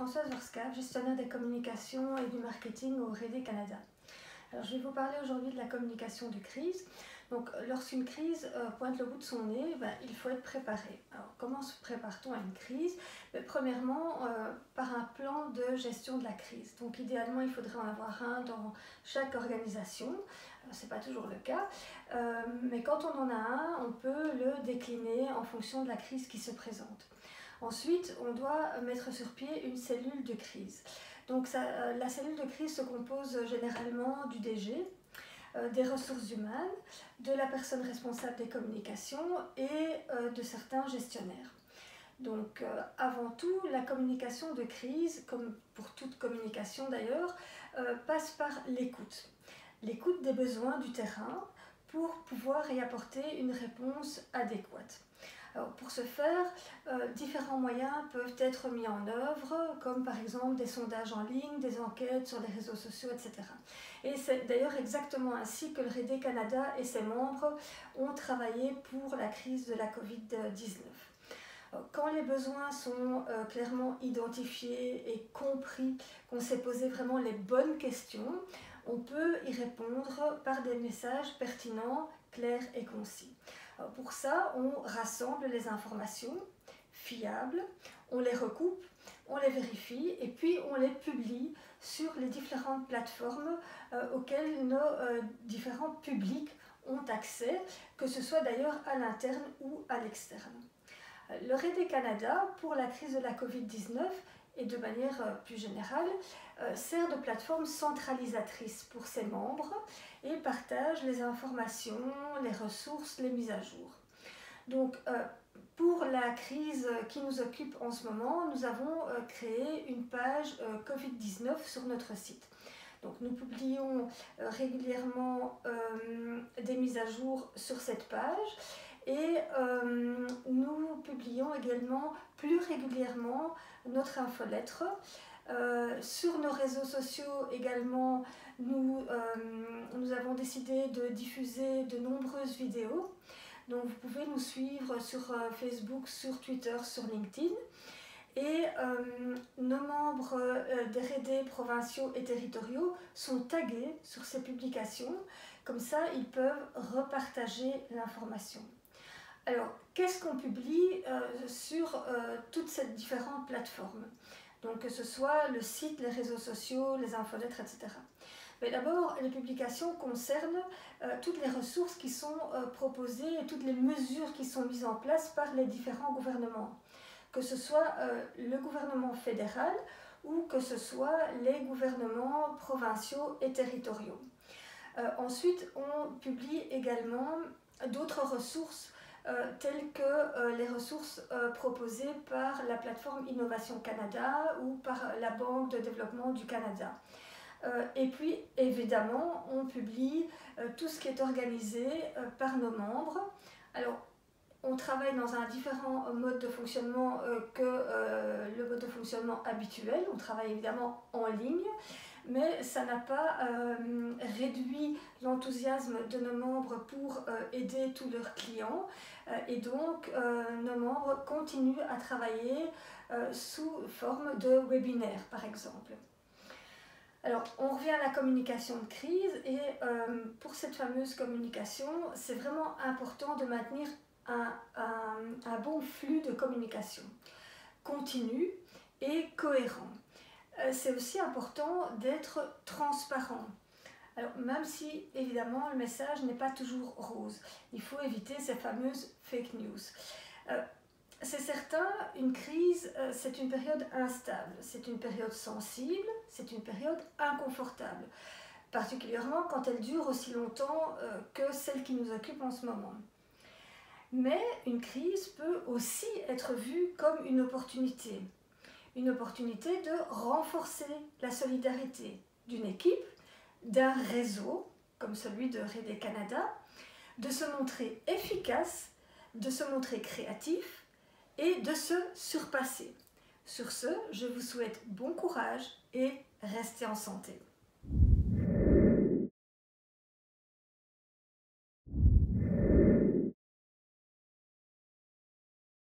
Françoise Verscave, gestionnaire des communications et du marketing au RD Canada. Alors, je vais vous parler aujourd'hui de la communication de crise. Donc, lorsqu'une crise pointe le bout de son nez, il faut être préparé. Alors, comment se prépare-t-on à une crise? Premièrement, par un plan de gestion de la crise. Donc, idéalement, il faudrait en avoir un dans chaque organisation. Ce n'est pas toujours le cas, mais quand on en a un, on peut le décliner en fonction de la crise qui se présente. Ensuite, on doit mettre sur pied une cellule de crise. Donc, la cellule de crise se compose généralement du DG, des ressources humaines, de la personne responsable des communications et de certains gestionnaires. Donc, avant tout, la communication de crise, comme pour toute communication d'ailleurs, passe par l'écoute. L'écoute des besoins du terrain pour pouvoir y apporter une réponse adéquate. Alors, pour ce faire, différents moyens peuvent être mis en œuvre, comme par exemple des sondages en ligne, des enquêtes sur les réseaux sociaux, etc. Et c'est d'ailleurs exactement ainsi que le RD Canada et ses membres ont travaillé pour la crise de la Covid-19. Quand les besoins sont clairement identifiés et compris, qu'on s'est posé vraiment les bonnes questions, on peut y répondre par des messages pertinents, clairs et concis. Alors pour ça, on rassemble les informations fiables, on les recoupe, on les vérifie et puis on les publie sur les différentes plateformes auxquelles nos différents publics ont accès, que ce soit d'ailleurs à l'interne ou à l'externe. Le RD Canada, pour la crise de la Covid-19 et de manière plus générale, sert de plateforme centralisatrice pour ses membres et partage les informations, les ressources, les mises à jour. Donc, pour la crise qui nous occupe en ce moment, nous avons créé une page Covid-19 sur notre site. Donc, nous publions régulièrement des mises à jour sur cette page. Et nous publions également plus régulièrement notre infolettre. Sur nos réseaux sociaux également, nous avons décidé de diffuser de nombreuses vidéos. Donc vous pouvez nous suivre sur Facebook, sur Twitter, sur LinkedIn. Et nos membres des RD provinciaux et territoriaux sont tagués sur ces publications. Comme ça, ils peuvent repartager l'information. Alors, qu'est-ce qu'on publie sur toutes ces différentes plateformes? Donc, que ce soit le site, les réseaux sociaux, les infolettres, etc. Mais d'abord, les publications concernent toutes les ressources qui sont proposées et toutes les mesures qui sont mises en place par les différents gouvernements. Que ce soit le gouvernement fédéral ou que ce soit les gouvernements provinciaux et territoriaux. Ensuite, on publie également d'autres ressources telles que les ressources proposées par la plateforme Innovation Canada ou par la Banque de développement du Canada. Et puis, évidemment, on publie tout ce qui est organisé par nos membres. Alors, on travaille dans un différent mode de fonctionnement que le mode de fonctionnement habituel. On travaille évidemment en ligne, mais ça n'a pas réduit l'enthousiasme de nos membres pour aider tous leurs clients. Et donc, nos membres continuent à travailler sous forme de webinaires, par exemple. Alors, on revient à la communication de crise et pour cette fameuse communication, c'est vraiment important de maintenir un bon flux de communication continu et cohérent. C'est aussi important d'être transparent. Alors, même si, évidemment, le message n'est pas toujours rose, il faut éviter ces fameuses fake news. C'est certain, une crise, c'est une période instable, c'est une période sensible, c'est une période inconfortable, particulièrement quand elle dure aussi longtemps que celle qui nous occupe en ce moment. Mais une crise peut aussi être vue comme une opportunité de renforcer la solidarité d'une équipe, d'un réseau, comme celui de RD Canada, de se montrer efficace, de se montrer créatif et de se surpasser. Sur ce, je vous souhaite bon courage et restez en santé.